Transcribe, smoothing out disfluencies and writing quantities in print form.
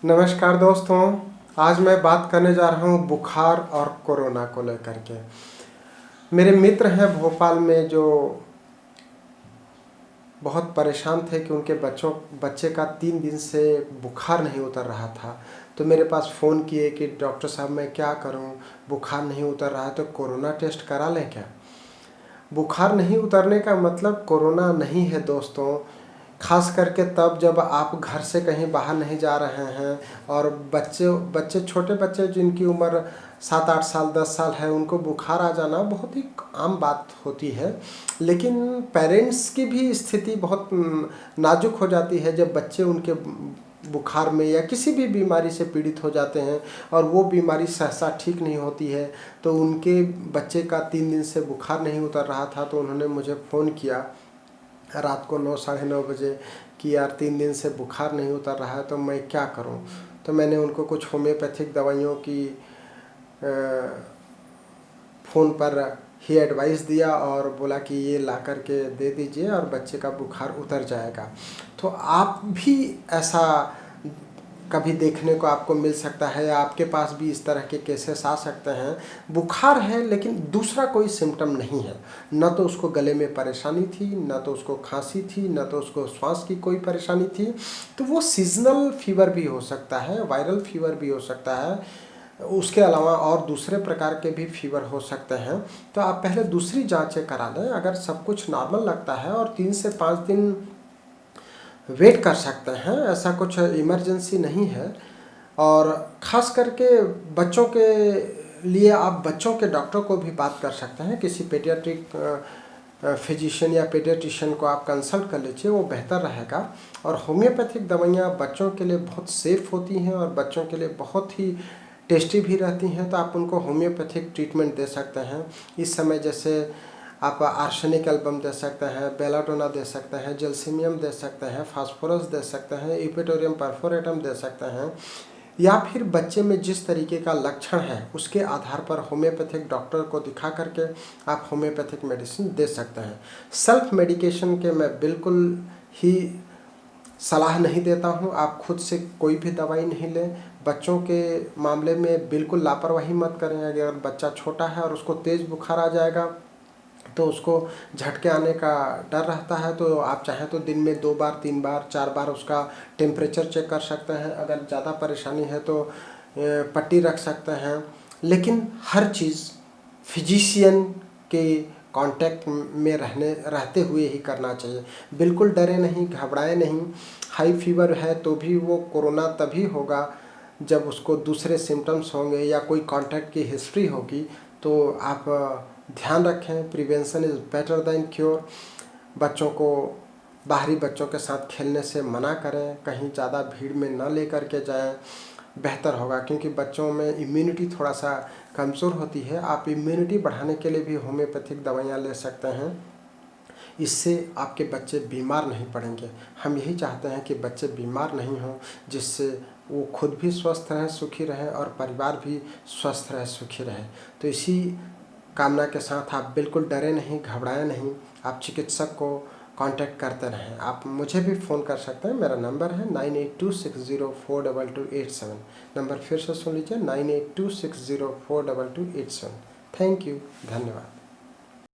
नमस्कार दोस्तों। आज मैं बात करने जा रहा हूँ बुखार और कोरोना को लेकर के। मेरे मित्र हैं भोपाल में जो बहुत परेशान थे कि उनके बच्चे का 3 दिन से बुखार नहीं उतर रहा था। तो मेरे पास फ़ोन किए कि डॉक्टर साहब मैं क्या करूँ, बुखार नहीं उतर रहा है तो कोरोना टेस्ट करा लें क्या। बुखार नहीं उतरने का मतलब कोरोना नहीं है दोस्तों। ख़ास करके तब जब आप घर से कहीं बाहर नहीं जा रहे हैं और बच्चे छोटे बच्चे जिनकी उम्र 7-8 साल 10 साल है, उनको बुखार आ जाना बहुत ही आम बात होती है। लेकिन पेरेंट्स की भी स्थिति बहुत नाजुक हो जाती है जब बच्चे उनके बुखार में या किसी भी बीमारी से पीड़ित हो जाते हैं और वो बीमारी सहसा ठीक नहीं होती है। तो उनके बच्चे का 3 दिन से बुखार नहीं उतर रहा था, तो उन्होंने मुझे फ़ोन किया रात को 9 साढ़े 9 बजे कि यार 3 दिन से बुखार नहीं उतर रहा है तो मैं क्या करूं। तो मैंने उनको कुछ होम्योपैथिक दवाइयों की फ़ोन पर ही एडवाइस दिया और बोला कि ये ला कर के दे दीजिए और बच्चे का बुखार उतर जाएगा। तो आप भी ऐसा कभी देखने को आपको मिल सकता है या आपके पास भी इस तरह के केसेस आ सकते हैं। बुखार है लेकिन दूसरा कोई सिम्टम नहीं है, न तो उसको गले में परेशानी थी, न तो उसको खांसी थी, न तो उसको श्वास की कोई परेशानी थी। तो वो सीजनल फीवर भी हो सकता है, वायरल फीवर भी हो सकता है, उसके अलावा और दूसरे प्रकार के भी फीवर हो सकते हैं। तो आप पहले दूसरी जांचें करा लें। अगर सब कुछ नॉर्मल लगता है और 3 से 5 दिन वेट कर सकते हैं, ऐसा कुछ इमरजेंसी नहीं है। और ख़ास करके बच्चों के लिए आप बच्चों के डॉक्टर को भी बात कर सकते हैं। किसी पेडियाट्रिक फिजिशियन या पेडियाट्रिशियन को आप कंसल्ट कर लीजिए, वो बेहतर रहेगा। और होम्योपैथिक दवाइयाँ बच्चों के लिए बहुत सेफ़ होती हैं और बच्चों के लिए बहुत ही टेस्टी भी रहती हैं। तो आप उनको होम्योपैथिक ट्रीटमेंट दे सकते हैं। इस समय जैसे आप आर्सेनिक एल्बम दे सकते हैं, बेलाडोना दे सकते हैं, जलसीमियम दे सकते हैं, फास्फोरस दे सकते हैं, इपिटोरियम परफोरेटम दे सकते हैं। या फिर बच्चे में जिस तरीके का लक्षण है उसके आधार पर होम्योपैथिक डॉक्टर को दिखा करके आप होम्योपैथिक मेडिसिन दे सकते हैं। सेल्फ मेडिकेशन के मैं बिल्कुल ही सलाह नहीं देता हूं। आप खुद से कोई भी दवाई नहीं लें। बच्चों के मामले में बिल्कुल लापरवाही मत करें। अगर बच्चा छोटा है और उसको तेज़ बुखार आ जाएगा तो उसको झटके आने का डर रहता है, तो आप चाहें तो दिन में 2 बार 3 बार 4 बार उसका टेम्परेचर चेक कर सकते हैं। अगर ज़्यादा परेशानी है तो पट्टी रख सकते हैं। लेकिन हर चीज़ फिजिशियन के कांटेक्ट में रहते हुए ही करना चाहिए। बिल्कुल डरे नहीं, घबराए नहीं। हाई फीवर है तो भी वो कोरोना तभी होगा जब उसको दूसरे सिम्टम्स होंगे या कोई कांटेक्ट की हिस्ट्री होगी। तो आप ध्यान रखें, prevention is better than cure. बच्चों को बाहरी बच्चों के साथ खेलने से मना करें, कहीं ज़्यादा भीड़ में न लेकर के जाएं, बेहतर होगा। क्योंकि बच्चों में इम्यूनिटी थोड़ा सा कमज़ोर होती है। आप इम्यूनिटी बढ़ाने के लिए भी होम्योपैथिक दवाइयाँ ले सकते हैं। इससे आपके बच्चे बीमार नहीं पड़ेंगे। हम यही चाहते हैं कि बच्चे बीमार नहीं हों, जिससे वो खुद भी स्वस्थ रहें, सुखी रहें और परिवार भी स्वस्थ रहे, सुखी रहे। तो इसी कामना के साथ आप बिल्कुल डरे नहीं, घबराए नहीं। आप चिकित्सक को कांटेक्ट करते रहें। आप मुझे भी फ़ोन कर सकते हैं। मेरा नंबर है 9826042287। नंबर फिर से सुन लीजिए, 9826042287। थैंक यू, धन्यवाद।